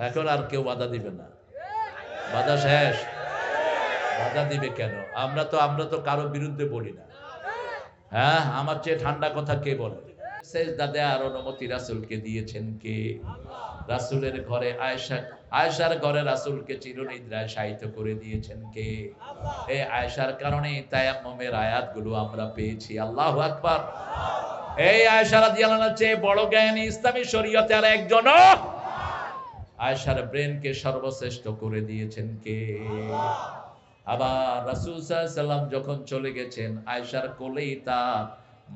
এখন আর কেউ বাধা দিবে না, বাধা শেষ। বাধা দিবে কেন? আমরা তো কারো বিরুদ্ধে বলি না। হ্যাঁ, আমার চেয়ে ঠান্ডা কথা কে বলে? সেজদা দেওয়ার অনুমতি রাসূলকে দিয়েছেন কে? রাসূলের ঘরে আয়েশার ঘরে রাসূলকে চিরনিদ্রায় শায়িত করে দিয়েছেন কে? এই আয়েশার কারণেই তায়াম্মুমের আয়াতগুলো আমরা পেয়েছি। আল্লাহু আকবার। এই আয়েশা রাদিয়াল্লাহু আনহার চেয়ে বড় জ্ঞানী ইসলামী শরীয়তে আর একজনও। আয়েশার ব্রেনকে সর্বশ্রেষ্ঠ করে দিয়েছেন কে? আবার রাসূল সাল্লাল্লাহু আলাইহি সাল্লাম যখন চলে গেছেন, আয়েশার কোলেই তার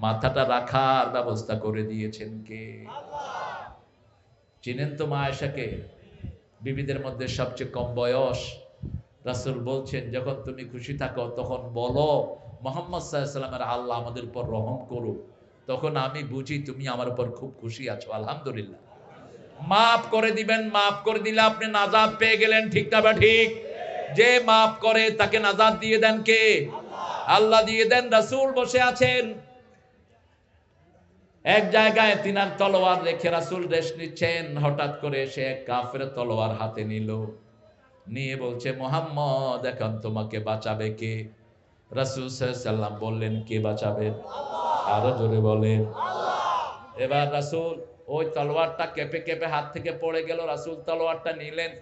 মাথাটা রাখার ব্যবস্থা করে দিয়েছেন কে? চিনেন তো মা আয়েশাকে? বিবিদের মধ্যে সবচেয়ে কম বয়স। রাসূল বলছেন, যখন তুমি খুশি থাকো তখন বলো মুহাম্মদ সাল্লাল্লাহু আলাইহি সাল্লামের আল্লাহ আমাদের উপর রহম করুক, তখন আমি বুঝি তুমি আমার উপর খুব খুশি আছো। আলহামদুলিল্লাহ। মাফ করে দিবেন, মাফ করে দিলে আপনি নাজাত পেয়ে গেলেন। ঠিক না বা ঠিক? যে মাফ করে তাকে নাজাত দিয়ে দেন কে? আল্লাহ দিয়ে দেন। রাসূল বসে আছেন এক জায়গায়, তিনার তলোয়ার রেখে রাসূল রেস্ট নিচ্ছেন। হঠাৎ করে সে এক কাফের তলোয়ার হাতে নিল, নিয়ে বলছে, মুহাম্মদ এখন তোমাকে বাঁচাবে কে? রাসূল সাল্লাল্লাহু আলাইহি সাল্লাম বললেন, কে বাঁচাবে? আরো জোরে বলেন। এবার রাসূল ওই তলোয়ারটা কেঁপে কেঁপে হাত থেকে পড়ে গেল। রাসূল তলোয়ারটা নিলেন,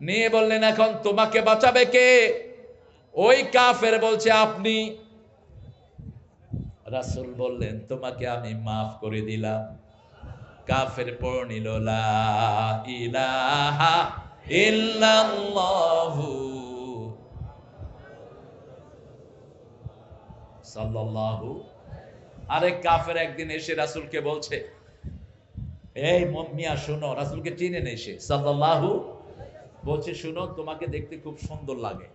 নিয়ে বললেন, এখন তোমাকে বাঁচাবে কে? ওই কাফের বলছে, আপনি। রাসূল বললেন, তোমাকে আমি মাফ করে দিলাম। কাফের পড়ে নিল, লা ইলাহা ইল্লাল্লাহু সাল্লাল্লাহু। আরেক কাফের একদিন এসে রাসূলকে বলছে, এই মিয়া শোনো, রাসূলকে চিনে নেই সে, সাল্লাল্লাহু। বলছে, শুনো, তোমাকে দেখতে খুব সুন্দর লাগে।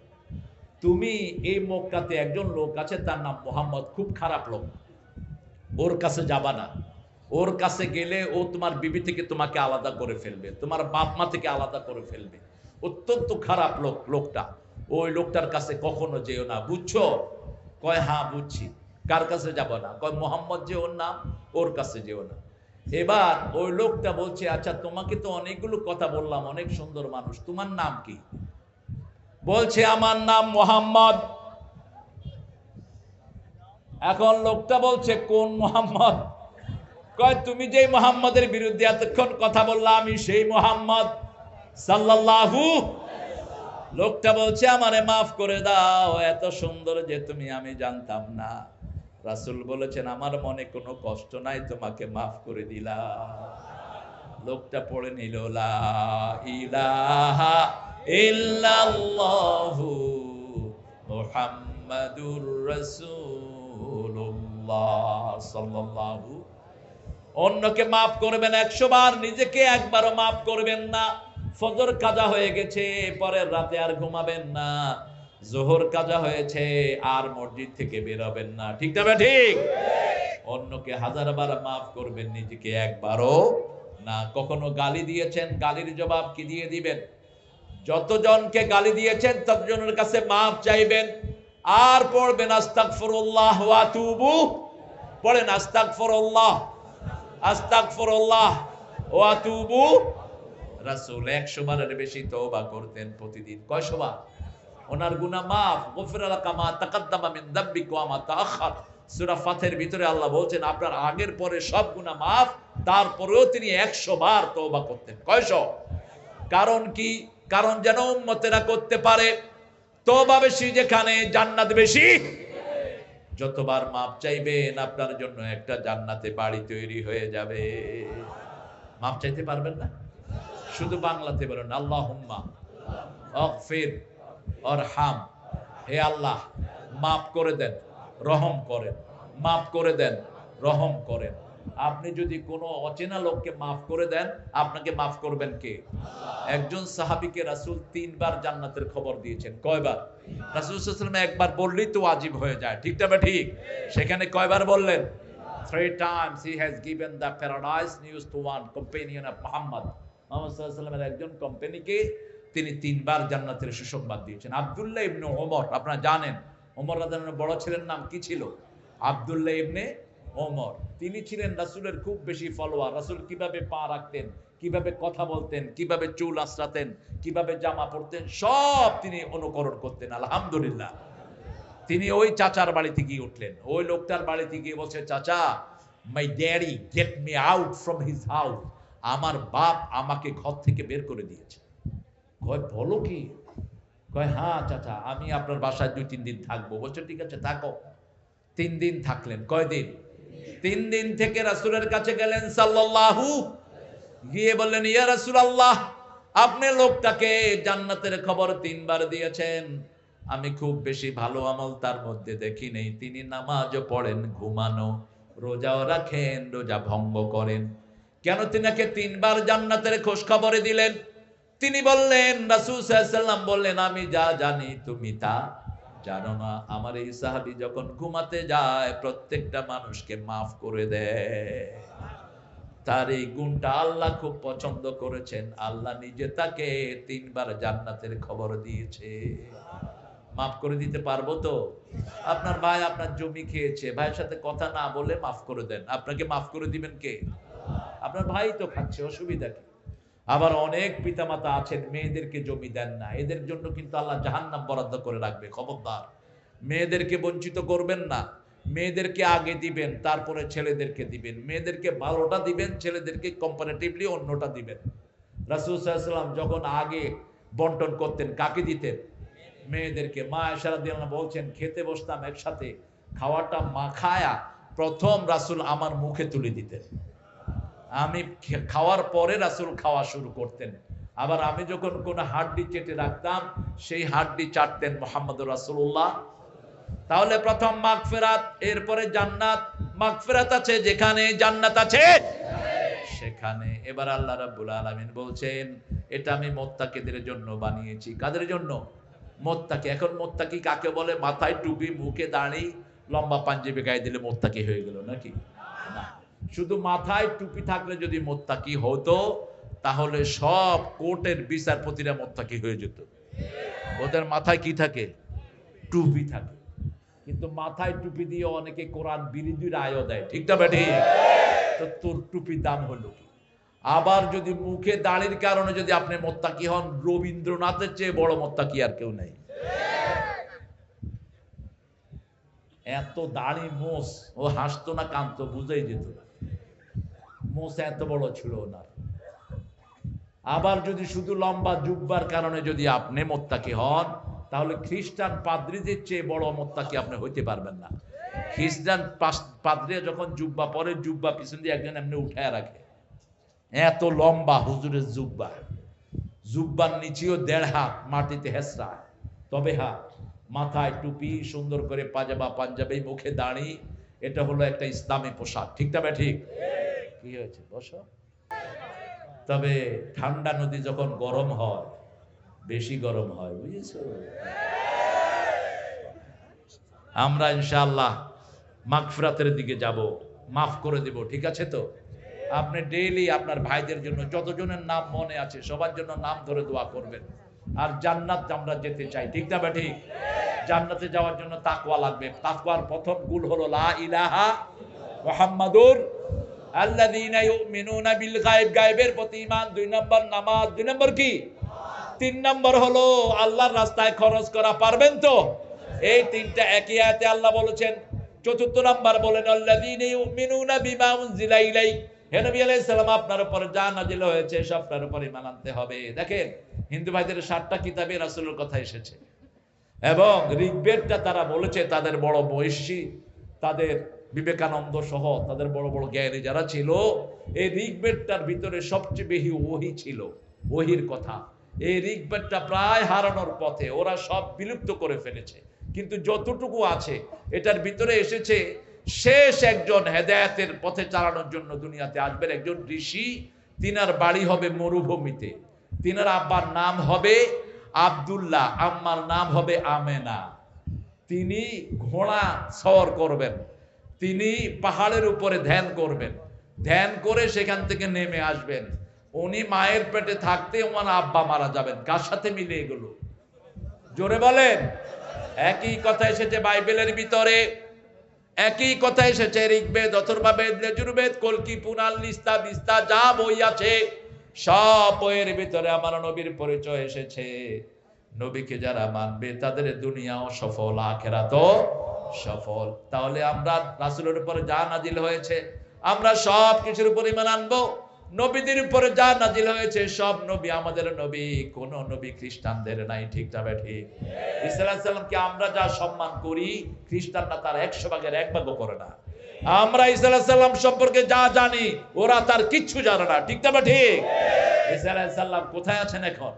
তুমি এই মক্কাতে একজন লোক আছে, তার নাম মুহাম্মদ, খুব খারাপ লোক। ওর কাছে যাবা না। ওর কাছে গেলে ও তোমার বিবি থেকে তোমাকে আলাদা করে ফেলবে, তোমার বাপ মা থেকে আলাদা করে ফেলবে। অত্যন্ত খারাপ লোক লোকটা। ওই লোকটার কাছে কখনো যেও না, বুঝছো? কয়, হ্যাঁ বুঝছি। কার কাছে যাব না? কয়, মোহাম্মদ যে ওর নাম, ওর কাছে যেও না। এবার ওই লোকটা বলছে, আচ্ছা তোমাকে তো অনেকগুলো কথা বললাম, অনেক সুন্দর মানুষ, তোমার নাম কি? বলছে, আমার নাম মোহাম্মদ। এখন লোকটা বলছে, কোন মোহাম্মদ? কয়, তুমি যেই মোহাম্মদের বিরুদ্ধে এতক্ষণ কথা বললা, আমি সেই মোহাম্মদ সাল্লাল্লাহু। লোকটা বলছে, আমারে মাফ করে দাও, এত সুন্দর যে তুমি, আমি জানতাম না। রাসূল বলেছেন, আমার মনে কোনো কষ্ট নাই, তোমাকে মাফ করে দিলাম। লোকটা পড়ে নিল, লা ইলাহা ইল্লাল্লাহু মুহাম্মাদুর রাসূলুল্লাহ সাল্লাল্লাহু। অন্যকে মাফ করবেন 100 বার, নিজেকে একবারও মাফ করবেন না। ফজর কাজা হয়ে গেছে, পরের রাতে আর ঘুমাবেন না। যোহর কাজা হয়েছে, আর মসজিদ থেকে বের হবেন না। ঠিক না ঠিক? অন্যকে 1000 বার মাফ করবেন, নিজেকে একবারও না। কখনো গালি দিয়েছেন, গালির জবাব কি দিয়ে দিবেন? যতজনকে গালি দিয়েছেন ততজনের কাছে মাফ চাইবেন, আর পড়বেন আস্তাগফিরুল্লাহ ওয়া আতুবু। পড়েন আস্তাগফিরুল্লাহ, আস্তাগফিরুল্লাহ ওয়া আতুবু। রাসূল 100 বারের বেশি তওবা করতেন প্রতিদিন। কয়শো বার? ওনার গুনাহ মাফ। গফিরা লাকা মা তাকাদ্দামা মিন যামবিকা ওয়া মা তাআখার। সূরা ফাতিহার ভিতরে আল্লাহ বলছেন, আপনার আগের পরে সব গুনাহ মাফ, তারপরেও তিনি 100 বার তওবা করতেন। কয়শো? কারণ কি? কারণ যেন উম্মতেরা করতে পারে। তওবা বেশি যেখানে, জান্নাত বেশি। যতবার মাপ চাইবেন, আপনার জন্য একটা জান্নাতে বাড়ি তৈরি হয়ে যাবে। মাপ চাইতে পারবেন না? শুধু বাংলাতে বলেন, আল্লাহুম্মা আগফির ওয়ারহাম। হে আল্লাহ, মাফ করে দেন, রহম করেন। মাফ করে দেন, রহম করেন। আপনি যদি কোনো অচেনা লোককে মাফ করে দেন, আপনাকে মাফ করবেন কে? একজন সাহাবীকে রাসূল 3 বার জান্নাতের খবর দিয়েছেন। কয়বার? রাসূল সাল্লাল্লাহু আলাইহি ওয়াসাল্লাম একবার বললেই তো ওয়াজিব হয়ে যায়। ঠিক না ঠিক? সেখানে কয়বার বললেন? 3 times he has given the paradise news to one companion of Muhammad. Muhammad সাল্লাল্লাহু আলাইহি ওয়াসাল্লামের একজন কোম্পানিকে তিনি 3 বার জান্নাতের সুসংবাদ দিয়েছেন। আব্দুল্লাহ ইবনে ওমর, আপনারা জানেন ওমর রাদিয়াল্লাহু আনহু বড় ছেলের নাম কি ছিল? আব্দুল্লাহ ইবনে ওমর, তিনি ছিলেন রাসূলের খুব বেশি ফলোয়ার। রাসূল কিভাবে পা রাখতেন, কিভাবে কথা বলতেন, কিভাবে চুল আঁচড়াতেন, কিভাবে জামা পরতেন, সব তিনি অনুকরণ করতেন। আলহামদুলিল্লাহ। তিনি ওই চাচার বাড়িতে গিয়ে উঠলেন, ওই লোকটার বাড়িতে গিয়ে বলছে, চাচা, my daddy get me out from his house. আমার বাপ আমাকে ঘর থেকে বের করে দিয়েছে। কয়, বলো কি? কয়, হ্যাঁ চাচা, আমি আপনার বাসায় 2-3 দিন থাকবো। বলছে, ঠিক আছে থাকো। 3 দিন থাকলেন। কয়দিন? 3 দিন থেকে রাসূলের কাছে গেলেন সাল্লাল্লাহু, গিয়ে বললেন, ইয়া রাসূলুল্লাহ, আপনি লোকটাকে জান্নাতের খবর 3 বার দিয়েছেন, আমি খুব বেশি ভালো আমল তার মধ্যে দেখি নেই। তিনি নামাজও পড়েন, ঘুমানো, রোজাও রাখেন, রোজা ভঙ্গ করেন, কেন তিনাকে 3 বার জান্নাতের খোঁজ খবরে দিলেন? তিনি বললেন, রাসূল সাল্লাল্লাহু আলাইহি ওয়াসাল্লাম বললেন, আমি যা জানি তুমি তা জানো না। আমার এই সাহাবী যখন ঘুমাতে যায় প্রত্যেকটা মানুষকে মাফ করে দেয়। তার এই গুণটা আল্লাহ খুব পছন্দ করেছেন। আল্লাহ নিজে তাকে 3 বার জান্নাতের খবর দিয়েছে। মাফ করে দিতে পারবো তো? আপনার ভাই আপনার জমি খেয়েছে, ভাইয়ের সাথে কথা না বলে মাফ করে দেন, আপনাকে মাফ করে দিবেন কে? আপনার ভাই তো খাচ্ছে, অসুবিধা কি? আবার অনেক পিতামাতা আছেন মেয়েদেরকে জমি দেন না, এদের জন্য কিন্তু আল্লাহ জাহান্নাম বরাদ্দ করে রাখবে। খবরদার, মেয়েদেরকে বঞ্চিত করবেন না। মেয়েদেরকে আগে দিবেন, তারপরে ছেলেদেরকে দিবেন। মেয়েদেরকে ভালোটা দিবেন, ছেলেদেরকে কম্পারেটিভলি অন্যটা দিবেন। রাসূল সাল্লাল্লাহু আলাইহি ওয়াসাল্লাম যখন আগে বন্টন করতেন, কাকে দিতেন? মেয়েদেরকে। মা আয়েশা রাদিয়াল্লাহু আনহা বলছেন, খেতে বসতাম একসাথে, খাওয়াটা মাখায়া প্রথম রাসূল আমার মুখে তুলে দিতেন। আমি খাওয়ার পরে রাসূল খাওয়া শুরু করতেন। আবার আমি যখন কোনো হাড্ডি চেটে রাখতাম, সেই হাড্ডি চাটতেন মুহাম্মদুর রাসূলুল্লাহ। তাহলে প্রথম মাগফিরাত, এরপরে জান্নাত। মাগফিরাত আছে যেখানে, জান্নাত আছে সেখানে। এবার আল্লাহ রাব্বুল আলামিন বলছেন, এটা আমি মুত্তাকিদের জন্য বানিয়েছি। কাদের জন্য? মুত্তাকি। এখন মুত্তাকি কাকে বলে? মাথায় টুপি, মুখে দাড়ি, লম্বা পাঞ্জাবি গায়ে দিলে মুত্তাকি হয়ে গেল নাকি? না, শুধু মাথায় টুপি থাকলে যদি মুত্তাকি হতো, তাহলে সব কোর্টের বিচারপতিরা মুত্তাকি হয়ে যেত। ওদের মাথায় কি থাকে? টুপি থাকে। কিন্তু মাথায় টুপি দিয়ে অনেকে কোরআন বিরোধী রায়ও দেয়, ঠিক না বেটি? তো তোর টুপির দাম হলো কি? আবার যদি মুখে দাড়ির কারণে যদি আপনি মুত্তাকি হন, রবীন্দ্রনাথের চেয়ে বড় মুত্তাকি আর কেউ নেই। এত দাড়ি মোস, ও হাসতো না কাঁদতো বুঝাই যেত না, মোস এত বড় ছিল না। আবার যদি শুধু লম্বা জুব্বার কারণে যদি আপনি মুত্তাকি হন, তাহলে খ্রিস্টান পাদ্রীদের চেয়ে বড় মুত্তাকি আপনি হইতে পারবেন না। খ্রিস্টান পাদ্রীরা যখন জুব্বা পরে, জুব্বা পিছন দিয়ে একজন এমনি উঠায় রাখে, এত লম্বা হুজুরের জুব্বা, জুব্বার নিচেও 1.5 হাত মাটিতে হেসরা, তবে হাত, মাথায় টুপি, সুন্দর করে পাজামা পাঞ্জাবি, মুখে দাড়ি, এটা হলো একটা ইসলামী পোশাক, ঠিক না ঠিক? কি হয়েছে, বসো। তবে ঠান্ডা নদী যখন গরম হয়, বেশি গরম হয়, বুঝেছো? আমরা ইনশাআল্লাহ মাগফিরাতের দিকে যাব, মাফ করে দেব, ঠিক আছে তো? আপনি ডেইলি আপনার ভাইদের জন্য যতজনের নাম মনে আছে সবার জন্য নাম ধরে দোয়া করবেন। আর জান্নাত আমরা যেতে চাই, ঠিক না বেঠি? জান্নাতে যাওয়ার জন্য তাকওয়া লাগবে। তাকওয়ার প্রথম গুণ হলো লা ইলাহা মুহাম্মাদুর আল্লাযীনা ইউমিনুনা বিল গায়ব, গায়বের প্রতি ঈমান। 2 নম্বর নামাজ। 2 নম্বর কি? 3 নম্বর হলো আল্লাহর রাস্তায় খরচ করা। পারবেন তো? এই 3টা একই আয়াতে আল্লাহ বলেছেন। 4র্থ নাম্বার বলেন, আল্লাযীনা ইউমিনুনা বিমা উনজিলা ইলাইক, হে নবী আলাইহিস সালাম, আপনার উপর যা নাযিল হয়েছে সবটার উপর ঈমান আনতে হবে। দেখেন, হিন্দু ভাইদের 7টা কিতাবে রাসূলের কথা এসেছে, এবং ঋগ্বেদটা তারা বলেছে তাদের বড় বৈশী, তাদের বিবেকানন্দ সহ তাদের বড় বড় জ্ঞানী যারা ছিল, এই ঋগ্বেদটার ভিতরে সবচেয়ে বেশি ওহী ছিল, ওহীর কথা। এই ঋগ্বেদটা প্রায় হারানোর পথে, ওরা সব বিলুপ্ত করে ফেলেছে। কিন্তু যতটুকু আছে এটার ভিতরে এসেছে, শেষ একজন হেদায়েতের পথে চালানোর জন্য দুনিয়াতে আসবেন একজন ঋষি। তিনার বাড়ি হবে মরুভূমিতে, তিনার আব্বার নাম হবে আব্দুল্লাহ, আম্মার নাম হবে আমেনা। তিনি ঘোড়া সওয়ার করবেন, তিনি পাহাড়ের উপরে ধ্যান করবেন, ধ্যান করে সেখান থেকে নেমে আসবেন। উনি মায়ের পেটে থাকতে ওনার আব্বা মারা যাবেন। কার সাথে মিলে এগুলো? জোরে বলেন। একই কথা এসেছে বাইবেলের ভিতরে। একই কথা এসেছে ঋগ্বেদ, অথর্ববেদ, যজুর্বেদ, কল্কি, পুরাণ, লিস্তা, বিস্তা, যা বই আছে সব বইয়ের ভিতরে আমার নবীর পরিচয় এসেছে। নবীকে যারা মানবে তাদের দুনিয়াও সফল, আখিরাতও সফল। তাহলে আমরা রাসূলের উপরে যা নাজিল হয়েছে আমরা সব কিছুর উপর ঈমান আনবো। নবীদের উপরে যা নাজিল হয়েছে সব নবী আমাদের নবী, কোন নবী খ্রিস্টানদের নাই। ঠিক না ঠিক? ঈসা আলাইহিস সালামকে আমরা যা সম্মান করি খ্রিস্টানরা তার 100 ভাগের 1 ভাগও করে না। আমরা ঈসা আলাইহিস সালাম সম্পর্কে যা জানি ওরা তার কিচ্ছু জানে না। ঠিক না ঠিক? ঈসা আলাইহিস সালাম কোথায় আছেন এখন?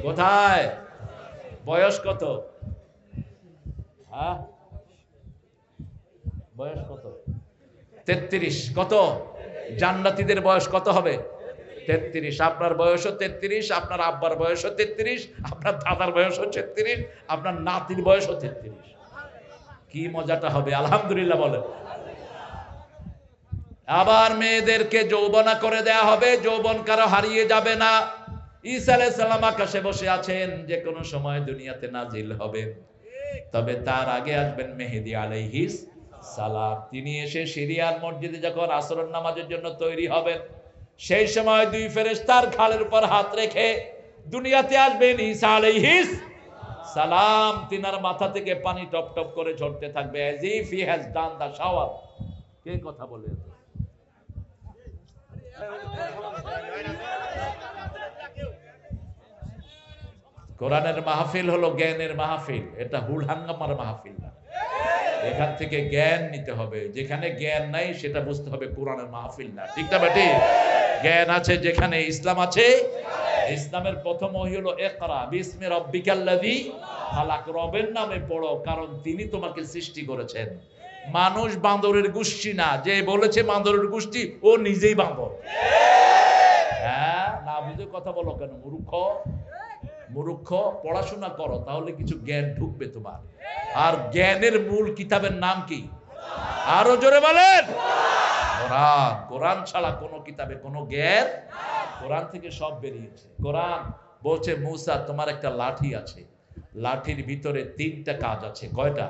কোথায়? বয়স কত? হ্যাঁ, বয়স কত? 33। কত? জান্নাতীদের বয়স কত হবে? 33। আপনার বয়সও 33, আপনার আব্বার বয়সও 33, আপনার দাদার বয়সও 33, আপনার নাতির বয়সও 33। কি মজাটা হবে! আলহামদুলিল্লাহ বলেন। আবার মেয়েদেরকে যৌবনা করে দেয়া হবে, যৌবন কারো হারিয়ে যাবে না। ঈসা আলাইহিস সালাম আকাশে বসে আছেন, যে কোনো সময় দুনিয়াতে নাজিল হবেন। তবে তার আগে আসবেন মেহেদী আলাইহিস সালাম। তিনি এসে সিরিয়ার মসজিদে যখন আসরের নামাজের জন্য তৈরি হবেন, সেই সময় দুই ফেরেশতার ঘাড়ের উপর হাত রেখে দুনিয়াতে আসবেন ঈসা আলাইহিস সালাম। তিনার মাথা থেকে পানি টপ টপ করে ঝরতে থাকবে, as if he has done the shower। কে কথা বলে? কোরআনের মাহফিল হলো জ্ঞানের মাহফিল, এটা হুল হাঙ্গামার মাহফিল না। এখান থেকে জ্ঞান নিতে হবে। যেখানে জ্ঞান নাই সেটা বুঝতে হবে কোরআনের মাহফিল না। ঠিক না বেটি? জ্ঞান আছে যেখানে, ইসলাম আছে। ইসলামের প্রথম ওহী হলো ইকরা বিসমি রাব্বিকাল্লাযী খালাক। রবের নামে পড়ো, কারণ তিনি তোমাকে সৃষ্টি করেছেন। মানুষ বান্দরের গোষ্ঠী না, যে বলেছে বান্দরের গোষ্ঠী ও নিজেই বান্দর। হ্যাঁ, না বুঝে কথা বলো কেন? মূর্খ, পড়াশোনা করো, তাহলে কিছু জ্ঞান ঢুকবে তোমার। আর জ্ঞানের মূল কিতাবের নাম কি? আরো জোরে বলেন। কোরআন। কোরআন ছাড়া কোন কিতাবে কোনো জ্ঞান। কোরআন থেকে সব বেরিয়েছে। কোরআন বলছে মূসা তোমার একটা লাঠি আছে, লাঠির ভিতরে 3টা কাজ আছে। কয়টা?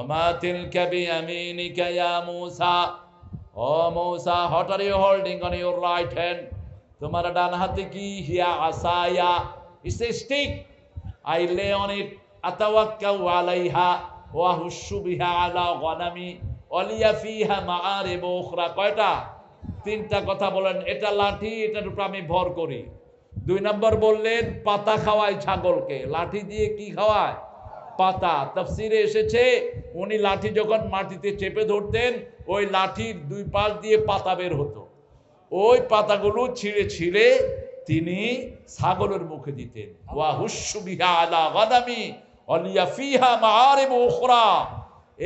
ওমা তিলকা বিয়ামিনিকা ইয়া মূসা। ও Musa, what are you holding on your right hand? তোমার ডান হাতে কি? হিয়া আসায়া, it's a stick, I lay on it, আতাওয়াক্কাউ আলাইহা ওয়া হুশু বিহা আলা গনামি ওয়ালিয়া ফিহা মাআরিব উখরা। কয়টা? 3টা কথা বলেন। এটা লাঠি, এটার উপর আমি ভর করি। 2 নম্বর বললেন পাতা খাওয়ায় ছাগলকে। লাঠি দিয়ে কি খাওয়ায়? পাতা। তাফসিরে এসেছে উনি লাঠি যখন মাটিতে চেপে ধরতেন, ওই লাঠির 2 পাশ দিয়ে পাতা বের হতো। ওই পাতাগুলো ছিঁড়ে ছিঁড়ে তিনি ছাগলের মুখে দিতেন। ওয়া হুশু বিহা আলা গাদামি ওয়ালিয়া ফিহা মাআরিব উখরা।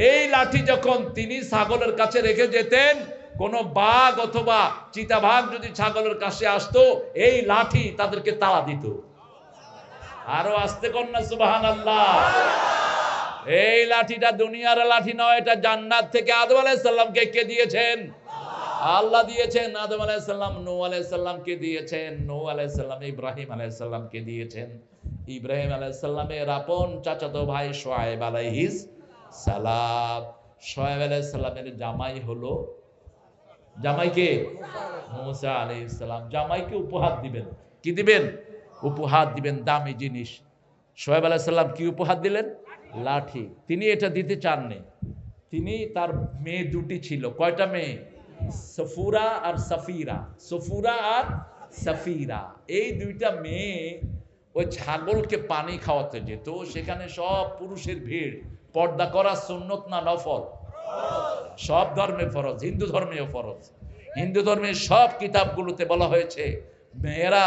এই লাঠি যখন তিনি ছাগলের কাছে রেখে যেতেন, কোন বাঘ অথবা চিতাবাঘ যদি ছাগলের কাছে আসতো, এই লাঠি তাদেরকে তাড়া দিত। আরো আস্তে কন্যা সুবহানাল্লাহ। এই লাঠিটা দুনিয়ার লাঠি নয়, এটা জান্নাত থেকে আদম আলাইহিস সালামকে কে দিয়েছেন? আল্লাহ দিয়েছেন। আদম আলাইহিস সালাম নূহ আলাইহিস সালামকে দিয়েছেন, নূহ আলাইহিস সালাম ইব্রাহিম আলাইহিস সালামকে দিয়েছেন, ইব্রাহিম আলাইহিস সালামের আপন চাচাতো ভাই শুআয়ব আলাইহিস সালাম। শুআয়ব আলাইহিস সালামের জামাই হলো, জামাইকে মূসা আলাইহিস সালাম। জামাইকে উপহার দিবেন। কি দিবেন? উপহার দিবেন দামি জিনিস। শুআয়ব আলাইহিস সালাম কি উপহার দিলেন? লাঠি। তিনি এটা দিতে চাননি। তিনি, তার মেয়ে 2টি ছিল। কয়টা মেয়ে? সফুরা আর সাফিরা। সফুরা আর সাফিরা, এই 2টা মেয়ে ওই ছাগলকে পানি খাওয়াতে যেত। সেখানে সব পুরুষের ভিড়। পর্দা করা সুন্নত না নফল? সব ধর্মে ফরজ, হিন্দু ধর্মেও ফরজ। হিন্দু ধর্মের সব কিতাবগুলোতে বলা হয়েছে মেয়েরা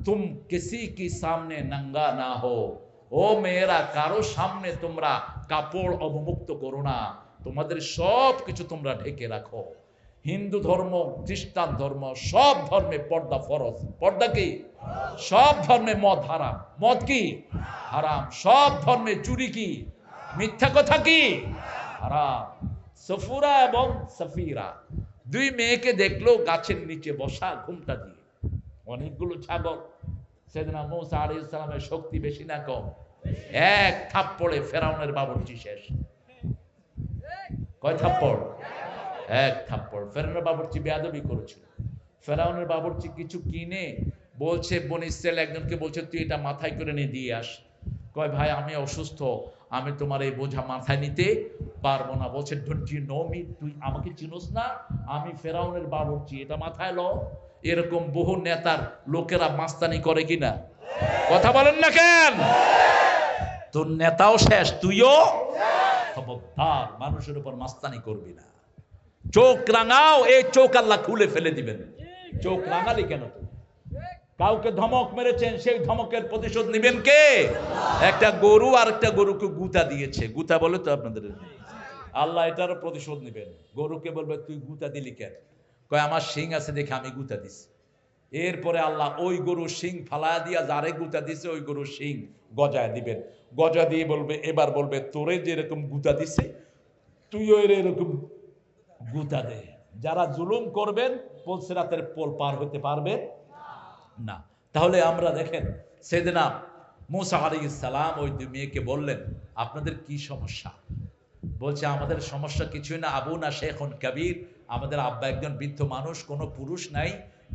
তুম কিসি কি সামনে নঙ্গা না হো। ও মেয়েরা, কারো সামনে তোমরা কাপড় অবমুক্ত করো না, তোমাদের সব কিছু তোমরা ঢেকে রাখো। হিন্দু ধর্ম, খ্রিস্টান ধর্ম, সব ধর্মে পর্দা ফরজ। পর্দা কি? সব ধর্মে মদ হারাম। মদ কি? হারাম। সব ধর্মে চুরি কি? মিথ্যা কথা কি? হারাম। সফুরা এবং সাফিরা 2 মেয়েকে দেখলো গাছের নিচে বসা, ঘুমটা দিয়ে। অনেকগুলো ছাগল। সেদিনা মূসা আলাইহিস সালামের শক্তি বেশি না কম? এক থাপ্পড়ে ফেরাউনের বাবুর্চি শেষ। কয় থাপ্পড়? এক থাপ্পড়। ফেরাউনের বাবুর্চি বেয়াদবি করেছিল। ফেরাউনের বাবুর্চি কিছু কিনে বলছে বনি ইসরাইল একজনকে বলছে তুই এটা মাথায় করে নিয়ে দিয়ে আস। কয় ভাই আমি অসুস্থ, আমি তোমার এই বোঝা মাথায় নিতে পারবো না। বলছে ডোন্ট ইউ নো মি, তুই আমাকে চিনোস না? আমি ফেরাউনের বাবুর্চি, এটা মাথায় লো। এরকম বহু নেতার লোকেরা মাস্তানি করে কিনা? কথা বলেন না কেন? তোর নেতাও শেষ, তুইও খবরদার মানুষের উপর মাস্তানি করবি না। চোখ রাঙাও, এই চোখ আল্লাহ খুলে ফেলে দিবেন। চোখ রাঙালি কেন? তুই কাউকে ধমক মেরেছেন, সেই ধমকের প্রতিশোধ নেবেন কে? একটা গরু আর একটা গরুকে গুতা দিয়েছে, গুতা বলে তো আপনাদের, আল্লাহ এটারও প্রতিশোধ নেবেন। গরুকে বলবে তুই গুতা দিলি কেন? কয় আমার শিং আছে দেখে আমি গুতা দিছি। এরপরে আল্লাহ ওই গরুর শিং ফালা দিয়া যারে গুতা দিছে ওই গরুর শিং গজায় দিবেন। গজা দিয়ে বলবে, এবার বলবে তোরে যেরকম গুতা দিছে তুইও এরকম গুতা দে। যারা জুলুম করবেন পুলসিরাতের পোল পার হতে পারবে না। তাহলে আমরা দেখেন সেদিনা মুসা আলাইহিস সালাম ওই দুই মেয়েকে বললেন আপনাদের কি সমস্যা? বলছে আমাদের সমস্যা কিছুই না, আবুনা শেখুন কাবীর, আমাদের আব্বা একজন বৃদ্ধ মানুষ, কোনো পুরুষ নাই।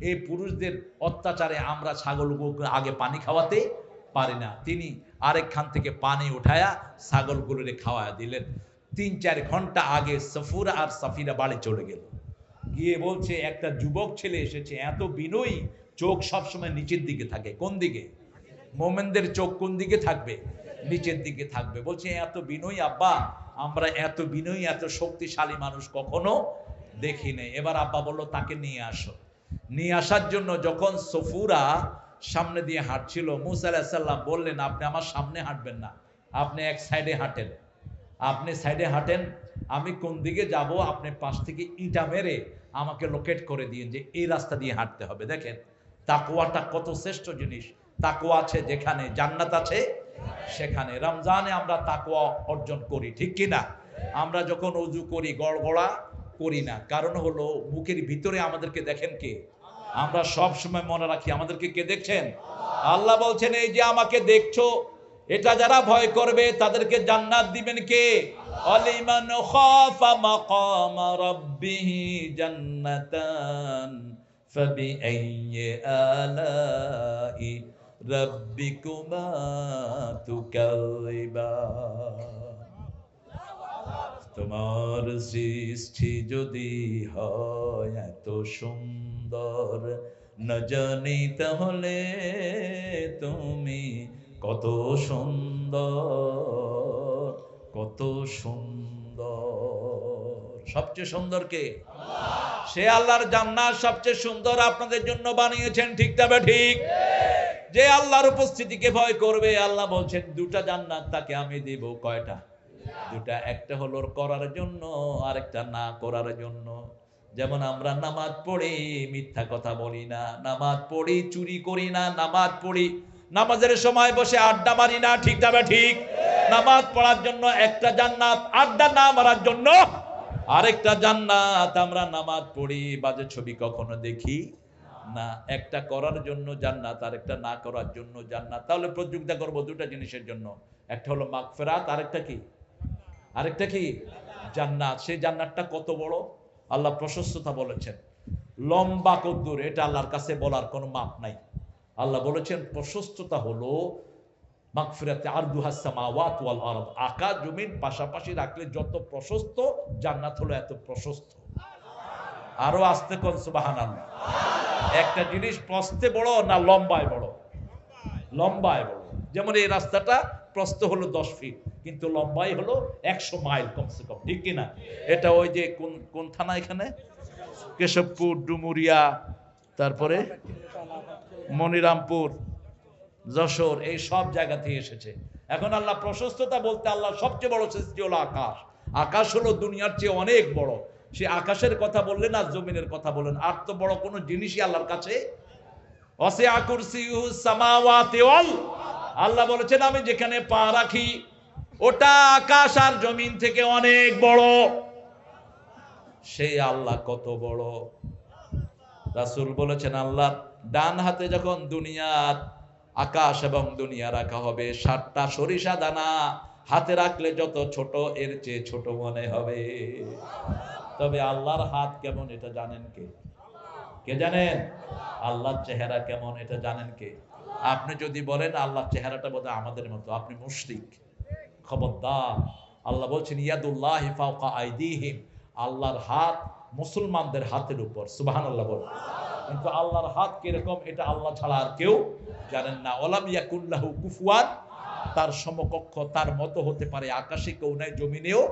এই পুরুষদের অত্যাচারে আমরা ছাগলগুলোকে আগে পানি খাওয়াতে পারি না। তিনি আরেকখান থেকে পানি উঠায়া ছাগলগুলোরে খাওয়ায়া দিলেন। ৩-৪ ঘন্টা আগে সফুরা আর সাফিরা বাড়ি চলে গেল। গিয়ে বলছে একটা যুবক ছেলে এসেছে, এত বিনয়ী, চোখ সবসময় নিচের দিকে থাকে। কোন দিকে? মোমেনদের চোখ কোন দিকে থাকবে? নিচের দিকে থাকবে। বলছে এত বিনয়ী আব্বা, আমরা এত বিনয়ী এত শক্তিশালী মানুষ কখনো দেখি নাই। এবার আব্বা বলল তাকে নিয়ে আসো। নিয়ে আসার জন্য যখন সফুরা সামনে দিয়ে হাঁটছিল, মুসা আলাইহিস সালাম বললেন আপনি আমার সামনে হাঁটবেন না, আপনি এক সাইডে হাঁটেন। আপনি সাইডে হাঁটেন, আমি কোন দিকে যাব আপনি পাশ থেকে ইটা মেরে আমাকে লোকেট করে দিন যে এই রাস্তা দিয়ে হাঁটতে হবে। দেখেন তাকওয়াটা কত শ্রেষ্ঠ জিনিস। তাকওয়া আছে যেখানে জান্নাত আছে সেখানে। রমজানে আমরা তাকওয়া অর্জন করি, ঠিক কিনা? আমরা যখন ওযু করি গড়গড়া করি না, কারণ হলো মুখের ভিতরে আমাদেরকে দেখেন কে? আমরা সব সময় মনে রাখি আমাদেরকে কে দেখছেন? আল্লাহ বলছেন এই যে আমাকে দেখছো, এটা যারা ভয় করবে তাদেরকে জান্নাত দিবেন কে? আলিমান খাফা মাকাম রাব্বিহি জান্নাতান ফাবিআইয়ি আলাই রাব্বিকুমা তুকাযিবান। তোমার সৃষ্টি যদি হয় এত সুন্দর, না জানি তাহলে তুমি কত সুন্দর, কত সুন্দর। সবচেয়ে সুন্দর কে? সে আল্লাহর জান্নাত সবচেয়ে সুন্দর আপনাদের জন্য বানিয়েছেন, ঠিক তবে ঠিক। যে আল্লাহর উপস্থিতিকে ভয় করবে আল্লাহ বলছেন দুটা জান্নাত তাকে আমি দেব। কয়টা? দুটা। একটা হলো করার জন্য, আরেকটা না করার জন্য। যেমন আমরা নামাজ পড়ি মিথ্যা কথা বলি না, নামাজ পড়ি চুরি করি না, নামাজ পড়ি নামাজের সময় বসে আড্ডা মারি না, ঠিক তবে ঠিক। নামাজ পড়ার জন্য একটা জান্নাত, আড্ডা না মারার জন্য আরেকটা জান্নাত। আমরা নামাজ পড়ি, বাজে ছবি কখনো দেখি না। একটা করার জন্য জান্নাত, আরেকটা না করার জন্য জান্নাত। তাহলে প্রতিযোগিতা করব দুটা জিনিসের জন্য, একটা হলো মাগফিরাত, আরেকটা কি? আরেকটা কি? জান্নাত। সেই জান্নাতটা কত বড় আল্লাহ প্রশস্ততা বলেছেন। লম্বা কদ্দুর এটা আল্লাহর কাছে বলার কোনো মাপ নাই। আল্লাহ বলেছেন প্রশস্ততা হলো মাগফিরাতে আরদুহাস সামাওয়াত ওয়াল আরদ, আকাশ জমিন পাশাপাশি রাখলে যত প্রশস্ত, জান্নাত হলো এত প্রশস্ত। আরো আস্তে কোন সুবহানাল্লাহ। একটা জিনিস প্রস্থে বড় না লম্বায় বড়? লম্বায় বড়। যেমন এই রাস্তাটা প্রস্থ হলো 10 ফিট, কিন্তু লম্বাই হলো 100 মাইল কমসে কম, ঠিক কিনা? এটা ওই যে কোন থানা এখানে? কেশবপুর, ডুমুরিয়া, তারপরে মনিরামপুর, যশোর, এই সব জায়গা থেকে এসেছে। এখন আল্লাহ প্রশস্ততা বলতে আল্লাহ সবচেয়ে বড় সৃষ্টি হলো আকাশ। আকাশ হলো দুনিয়ার চেয়ে অনেক বড়। সে আকাশের কথা বললেন আর জমিনের কথা বললেন, আর তো বড় কোনো জিনিসই আল্লাহর কাছে। ওয়াসিআ কুরসিয়ুহুস সামাওয়াতি ওয়াল, আল্লাহ বলেছেন আমি যেখানে পা রাখি ওটা আকাশ আর জমিন থেকে অনেক বড়। সেই আল্লাহ কত বড়। রাসূল বলেছেন আল্লাহ ডান হাতে যখন দুনিয়ার আকাশ এবং দুনিয়া রাখা হবে, 7টা সরিষা দানা হাতে রাখলে যত ছোট এর চেয়ে ছোট মনে হবে। তবে আল্লাহর হাত কেমন এটা জানেন কে? কে জানেন? আল্লাহর চেহারা কেমন এটা জানেন কে? আপনি যদি বলেন আল্লাহর চেহারাটা বোধহয় আমাদের মতো, আপনি মুশরিক। খবরদার। আল্লাহ বলছেন ইয়াদুল্লাহি ফাওকা আইদিহিম, আল্লাহর হাত মুসলমানদের হাতের উপর। সুবহানাল্লাহ বল। কিন্তু আল্লাহর হাত কিরকম এটা আল্লাহ ছাড়া আর কেউ জানেন না। ওয়ালাম ইয়াকুল্লাহু কুফুয়ান, তার সমকক্ষ তার মতো হতে পারে আকাশে কেউ নাই, জমিনেও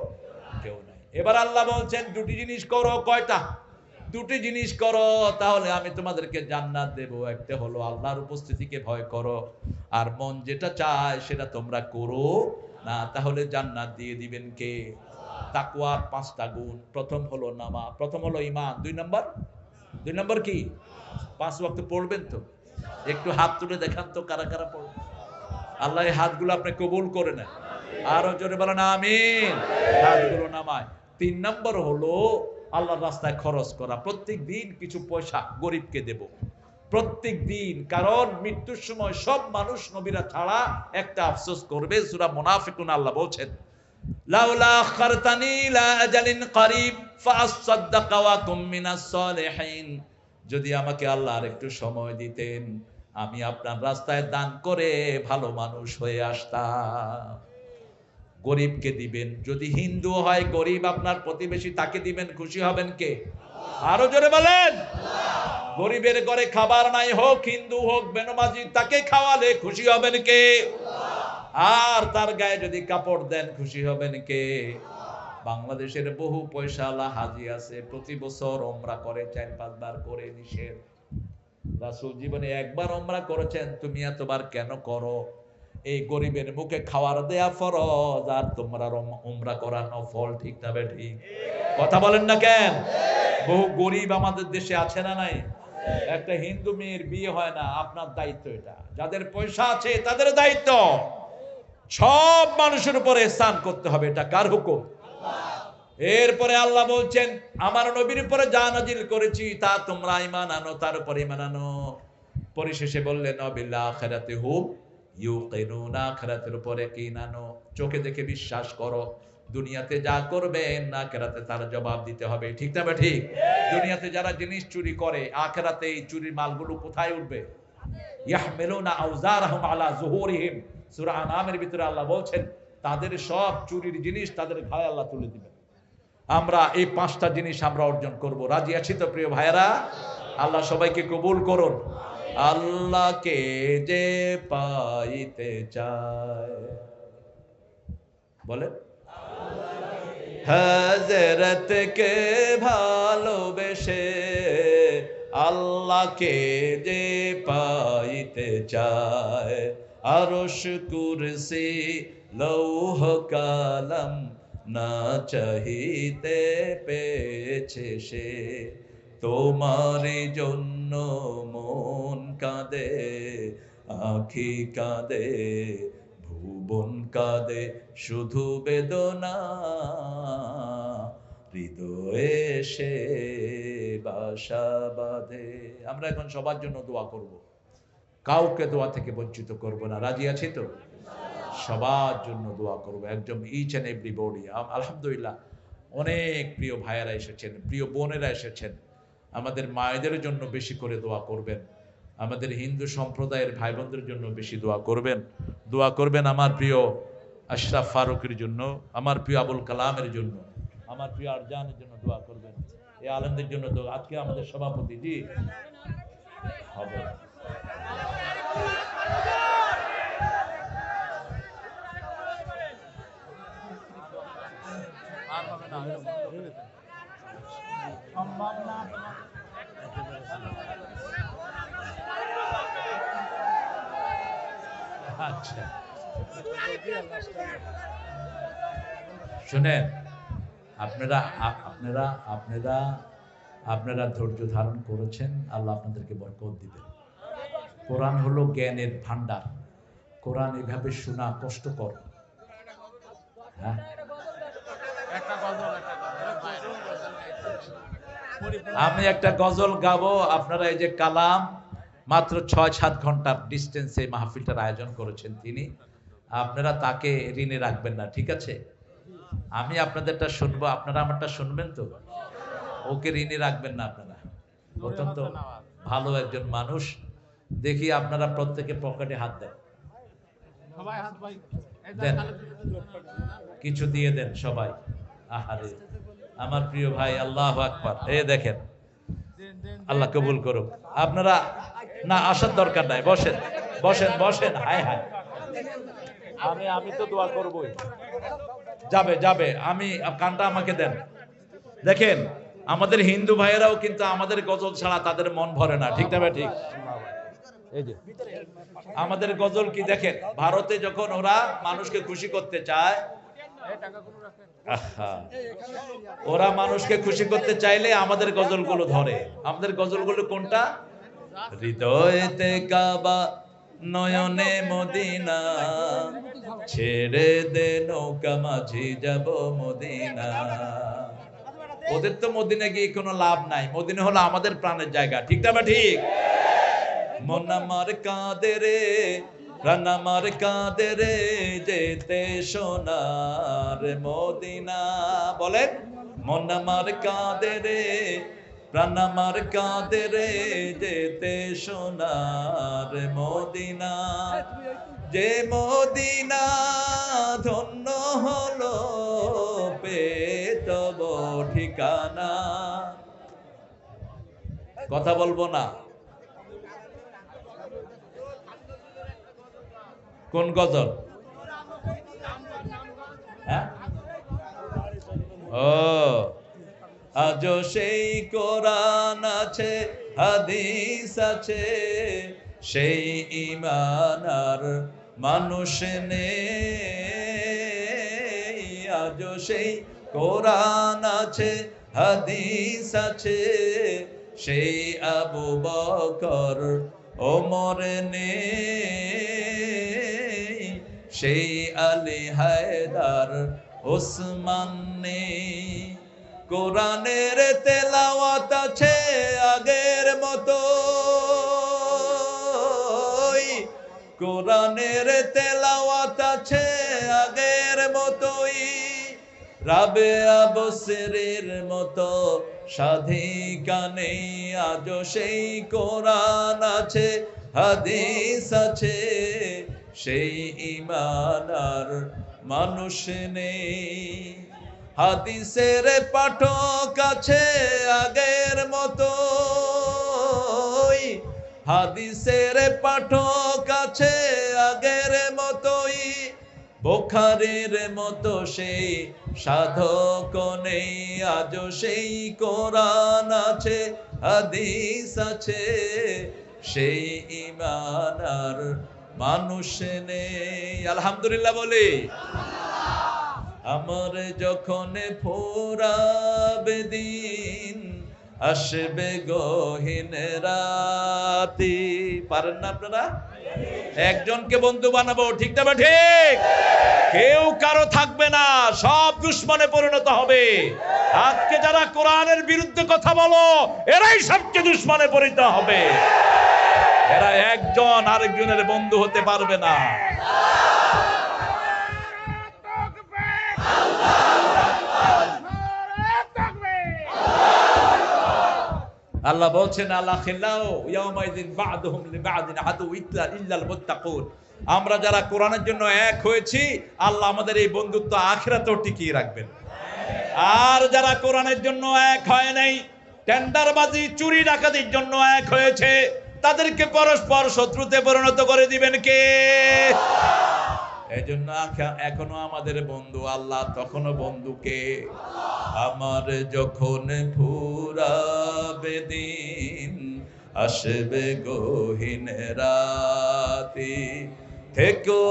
কেউ নাই। এবার আল্লাহ বলছেন দুটি জিনিস করো। কয়টা? দুটি জিনিস করো, তাহলে আমি তোমাদেরকে জান্নাত দেব। একটা হলো আল্লাহর উপস্থিতিকে ভয় করো, আর মন যেটা চায় সেটা তোমরা করো না, তাহলে জান্নাত দিয়ে দিবেন কে? তাকওয়ার 5টা গুণ। প্রথম হলো নামাজ, প্রথম হলো ঈমান, দুই নম্বর কি? 5 ওয়াক্ত পড়বেন তো? একটু হাত তুলে দেখান তো কারা কারা পড়বেন। আল্লাহ এই হাতগুলো আপনি কবুল করে নেন। আরো জোরে বলেন আমিন। হাতগুলো নামায়। 3 নম্বর হলো আল্লাহর রাস্তায় খরচ করা। প্রত্যেক দিন কিছু পয়সা গরিবকে দেব, প্রত্যেক দিন। কারণ মৃত্যুর সময় সব মানুষ নবীরা ছাড়া একটা আফসোস করবে। সূরা মুনাফিকুন আল্লাহ বলছেন লাউলা আখারতানি ইলা আজালিন করিব ফাআসাদদাকা ওয়া কুম মিনাস সলিহিন, যদি আমাকে আল্লাহ আর একটু সময় দিতেন আমি আপনার রাস্তায় দান করে ভালো মানুষ হয়ে আসতাম। গরিবকে দিবেন। যদি হিন্দু হয় গরিব আপনার প্রতিবেশী, তাকে দিবেন, খুশি হবেন কে? আরো জোরে বলেন। গরিবের ঘরে খাবার নাই, হোক হিন্দু হোক বেনমাজি, তাকে খাওয়ালে খুশি হবেন কে? আর তার গায়ে যদি কাপড় দেন খুশি হবেন কে? বাংলাদেশের বহু পয়সাওয়ালা হাজি আছে, প্রতি বছর ওমরা করে, 4-5 বার করে। নিষেধ। রাসূল জীবনে একবার ওমরা করেছেন, তুমি এতবার কেন করো? এই গরিবের মুখে খাওয়ার দেয়া ফরজ, আর তোমরা ওমরা করা নফল। ঠিক না বেঠিক? কথা বলেন না কেন? বহু গরিব আমাদের দেশে আছে না নাই? একটা হিন্দু মেয়ের বিয়ে হয় না, আপনার দায়িত্ব এটা। যাদের পয়সা আছে তাদের দায়িত্ব। সব মানুষের উপরে ইহসান করতে হবে। এটা কার হুকুম? এরপরে আল্লাহ বলছেন আমার নবীর উপরে যা নাজিল করেছি তা তোমরা ঈমান আনো, তার উপরে ঈমান আনো। পরিশেষে বললেন বিল আখিরাতি হুম ইউকিনুন, আখিরাতের উপরে ঈমান আনো, চোখে দেখে বিশ্বাস করো। দুনিয়াতে যা করবেন আখিরাতে তার জবাব দিতে হবে। ঠিক না ঠিক? দুনিয়াতে যারা জিনিস চুরি করে, আখিরাতে এই চুরির মালগুলো কোথায় উঠবে? ইয়াহমিলুনা আওজারহুম আলা যুহুরিহিম, সূরা আনামের ভিতরে আল্লাহ বলছেন তাদের সব চুরির জিনিস তাদের ঘাড়ে আল্লাহ তুলে দিবেন। আমরা এই 5টা জিনিস আমরা অর্জন করব। রাজি আছি তো প্রিয় ভাইরা? আল্লাহ সবাইকে কবুল করুন। আল্লাহকে যে পাইতে চায়, বলেন হযরতকে ভালোবেসে, আল্লাহকে যে পাইতে চায়, আরশ কুরসি লৌহ কালাম না চাহিতে পেয়েছে সে। তোমার জন্য মন কাঁদে, আখি কাঁদে, ভুবন কাঁদে, শুধু বেদনা হৃদয়ে সে বাসা বাঁধে। আমরা এখন সবার জন্য দোয়া করব, কাউকে দোয়া থেকে বঞ্চিত করব না। রাজি আছি তো? সবার জন্য দোয়া করব, একদম ইচ এন্ড এভরিবডি। আলহামদুলিল্লাহ অনেক প্রিয় ভাইয়েরা এসেছেন, প্রিয় বোনেরা এসেছেন। আমাদের মায়েদের জন্য বেশি করে দোয়া করবেন, আমাদের হিন্দু সম্প্রদায়ের ভাই বোনদের জন্য বেশি দোয়া করবেন। দোয়া করবেন আমার প্রিয় আশরাফ ফারুকের জন্য, আমার প্রিয় আবুল কালামের জন্য, আমার প্রিয় আরজানের জন্য দোয়া করবেন। এই আলেমদের জন্য দোয়া। আজকে আমাদের সভাপতি জি হবে। আচ্ছা শুনেন, আপনারা আপনারা আপনারা আপনারা ধৈর্য ধারণ করেছেন, আল্লাহ আপনাদেরকে বরকত দিবেন। কোরআন হলো জ্ঞানের ভান্ডার। কোরআন এভাবে শোনা কষ্টকর। হ্যাঁ, আমি একটা গজল গাবো, আপনারা এই যে কালাম মাত্র 6-7 ঘন্টার ডিস্টেন্সে মাহফিলটার আয়োজন করেছেন তিনি, আপনারা তাকে ঋণে রাখবেন না, ঠিক আছে? আমি আপনাদেরটা শুনবো, আপনারা আমারটা শুনবেন তো? ওকে ঋণে রাখবেন না আপনারা। অত্যন্ত ভালো একজন মানুষ। দেখি আপনারা প্রত্যেকে পকেটে হাত দেন, দেন, কিছু দিয়ে দেন সবাই। আহারে আমার প্রিয় ভাই, আল্লাহু আকবার। এই দেখেন, আল্লাহ কবুল করুক। আপনারা না আসার দরকার নাই, বসেন বসেন বসেন। হায় হায়, আমি তো দোয়া করবই। যাবে যাবে, আমি কানটা আমাকে দেন। দেখেন, আমাদের হিন্দু ভাইয়েরাও কিন্তু আমাদের গজল ছাড়া তাদের মন ভরে না, ঠিক না? ঠিক। এই যে আমাদের গজল কি দেখেন, ভারতে যখন ওরা মানুষকে খুশি করতে চায়, ওরা মানুষকে খুশি করতে চাইলে আমাদের গজলগুলো ধরে। আমাদের গজলগুলো কোনটা? হৃদয়েতে কাবা, নয়নে মদিনা, ছেড়ে দে নৌকা মাঝি যাব মদিনা। ওদের তো মদিনা গিয়ে কোনো লাভ নাই, মদিনা হলো আমাদের প্রাণের জায়গা, ঠিক না? ঠিক। মন আমার কাঁদে রে, প্রাণ আমার কাঁদে রে, যেতে সোনার মদিনা। বলেন, মন আমার কাঁদে রে, প্রাণ আমার কাঁদে রে, যেতে সোনার মদিনা। যে মদিনা ধন্য হলো পেয়ে তব ঠিকানা। কথা বলবো না? কোন গজল? হ্যাঁ, ও আজও সেই কোরআন আছে, হাদিস আছে, সেই ঈমান আর মানুষ নেই। আজও সেই কোরআন আছে, হাদিস আছে, সেই আবু বকর ওমর নেই, সেই আলী হায়দার ওসমান নেই। কোরআনের তেলাওয়াত আছে আগের মতো, কোরআনের তেলাওয়াত আছে আগের মতোই, রাবেয়া বসরির মতো সাধিকা নেই। আজও সেই কোরআন আছে, হাদিস আছে, সেই ঈমান আর মানুষ নেই। হাদিসের পাঠক আছে আগের মতো, হাদিসের পাঠক আছে আগের মতোই, বুখারীর মতো সেই সাধক নেই। আজও সেই কোরআন আছে, হাদিস আছে, সেই ঈমান আর মানুষ নেই। আলহামদুলিল্লাহ বলি। আমার যখন ফুরাবে দিন, আসবে গহীন রাতি। পারেন না আপনারা? একজনকে বন্ধু বানাবো, ঠিক না? ঠিক। কেউ কারো থাকবে না, সব দুশমনে পরিণত হবে। আজকে যারা কোরআনের বিরুদ্ধে কথা বলো, এরাই সবচেয়ে দুশমনে পরিণত হবে। এরা একজন আরেকজনের বন্ধু হতে পারবে না। আল্লাহ বলছেন, আল্লাহ খিল্লাউ ইয়াউমাইযিন বা'দুহুম লিবা'দিন আদু ইল্লাল মুত্তাকুন। আমরা যারা কোরআনের জন্য এক হয়েছি, আল্লাহ আমাদের এই বন্ধুত্ব আখিরাতেও টিকিয়ে রাখবেন। আর যারা কোরআনের জন্য এক হয় নাই, টেন্ডারবাজি, চুরি ডাকাতির জন্য এক হয়েছে, তাদেরকে পরস্পর শত্রুতে পরিণত করে দিবেন কে? এজন্য এখনো আমাদের বন্ধু আল্লাহ, তখনও বন্ধুকে। আমার যখন ফুরাবে দিন, আসবে গহীন রাতি, থেকো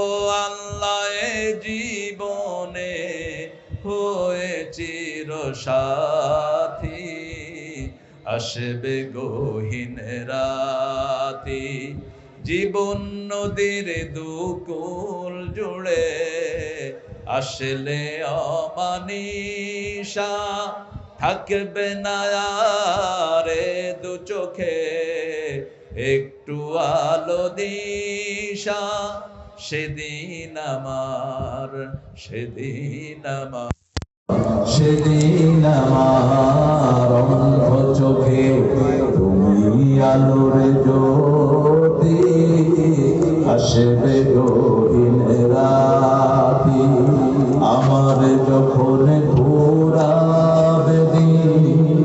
আল্লাহ জীবনে হয়ে চির সাথী। আসবে গহীন রাতি, জীবন নদীর দুকুল জুড়ে, আসলে অমানিসা থাকবে না রে দু চোখে একটু আলো দিশা। সেদিন আমার, সেদিন আমার, সেদিন আমার অন্ধ চোখে তুমি আলোর জ্যোতি, আসবে গহীন রাতি, আমার যখন ঘুরাবে দিন।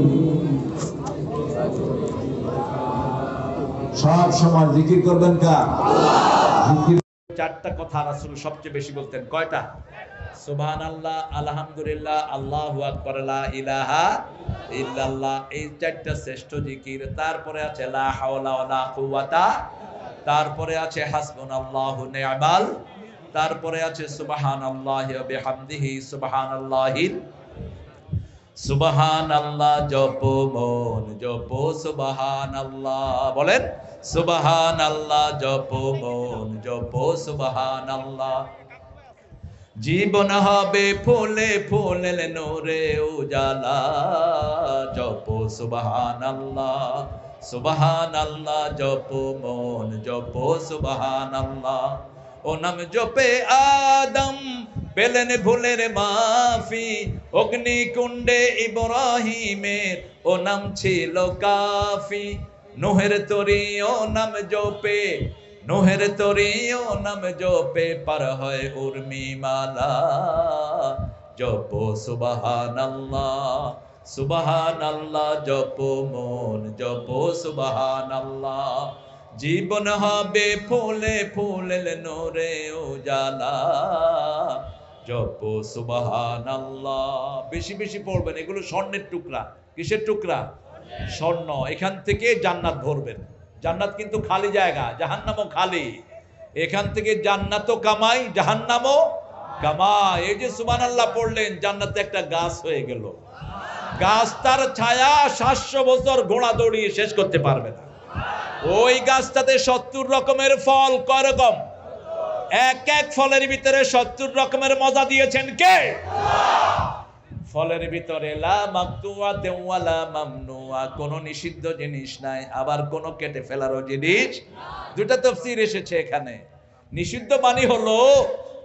সব সময় জিকির করবেন কা? জিকির। চারটা কথা রাসূল সবচেয়ে বেশি বলতেন। কয়টা? সুবহানাল্লাহ, আলহামদুলিল্লাহ, আল্লাহু আকবার, লা ইলাহা ইল্লাল্লাহ। এই চারটা শ্রেষ্ঠ জিকির। তারপরে আছে লা হাওলা ওয়ালা কুওয়াতা, তারপরে আছে হাসবুনাল্লাহু নি'মাল, তারপরে আছে সুবহানাল্লাহি ওয়া বিহামদিহি সুবহানাল্লাহিল। সুবহানাল্লাহ জপো মন জপো সুবহানাল্লাহ, বলেন সুবহানাল্লাহ জপো মন জপো সুবহানাল্লাহ। জীবন হবে ফুলে ফুলে নূরে উজালা, জপো সুবহানাল্লাহ, সুবহানাল্লাহ জপো মন জপো সুবহানাল্লাহ। ও নাম জপে আদম পেলেন ভুলের মাফি, অগ্নিকুণ্ডে ইব্রাহিমের ও নাম ছিল কাফি। নোহের তরি ও নাম জপে, নোহের তরি ও নাম জপে পার হয় উর্মিমালা, জপো সুবহানাল্লাহ, সুবহানাল্লাহ জপো মন জপো সুবহানাল্লাহ। জীবন হবে ফুলে ফুলে নূরে উজালা, জপো সুবহানাল্লাহ। বেশি বেশি পড়বেন, এগুলো স্বর্ণের টুকরা। কিসের টুকরা? স্বর্ণ। এখান থেকে জান্নাত ভরবেন। জান্নাত কিন্তু খালি জায়গা, জাহান্নামও খালি। এখান থেকে জান্নাতও কামাই, জাহান্নামও কামাই। এই যে সুবহানাল্লাহ পড়লেন, জান্নাতে একটা গাছ হয়ে গেল। গাছ তার ছায়া 700 বছর ঘোড়া দৌড়িয়ে শেষ করতে পারবে না। ওই গাছটাতে 70 রকমের ফল। কয় রকম? এক এক ফলের ভিতরে 70 রকমের মজা দিয়েছেন কে? ফলের ভিতরে লা মাকতুআতে ওয়ালা মামনুআ, কোনো নিষিদ্ধ জিনিস নাই, আবার কোনো কেটে ফেলারও জিনিস। দুটো তাফসীর এসেছে এখানে। নিষিদ্ধ মানে হলো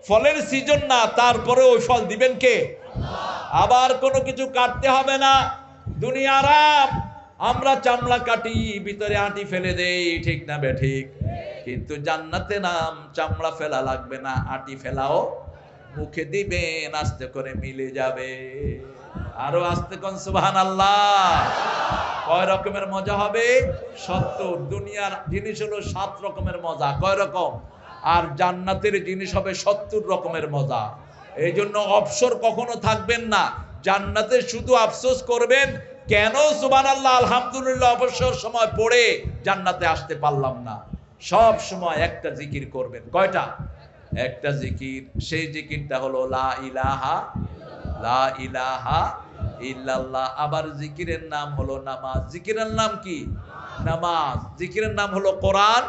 ফলের সিজন না, তারপরে ওই ফল দিবেন কে? আবার কোনো কিছু কাটতে হবে না, দুনিয়া আরাম। আমরা চামড়া কাটি, ভিতরে আটি ফেলে দেই, ঠিক না বেঠিক? কিন্তু জান্নাতে নাম চামড়া ফেলা লাগবে না, আটি ফেলাও মুখে দিবেন, আস্তে করে মিলে যাবে। আরো আস্তে কোন সুবহানাল্লাহ। কয় রকমের মজা হবে? 70। দুনিয়ার জিনিস হলো 7 রকমের মজা। কয় রকম? আর জান্নাতের জিনিস হবে 70 রকমের মজা। এই জন্য অবসর কখনো থাকবেন না। জান্নাতে শুধু আফসোস করবেন, কেন সুবহানাল্লাহ আলহামদুলিল্লাহ অবসর সময় পড়ে জান্নাতে আসতে পারলাম না। সব সময় একটা জিকির করবেন। কয়টা? একটা জিকির। সেই জিকিরটা হলো লা ইলাহা, লা ইলাহা ইল্লাল্লাহ। আবার জিকিরের নাম হলো নামাজ। জিকিরের নাম কি? নামাজ। জিকিরের নাম হলো কোরআন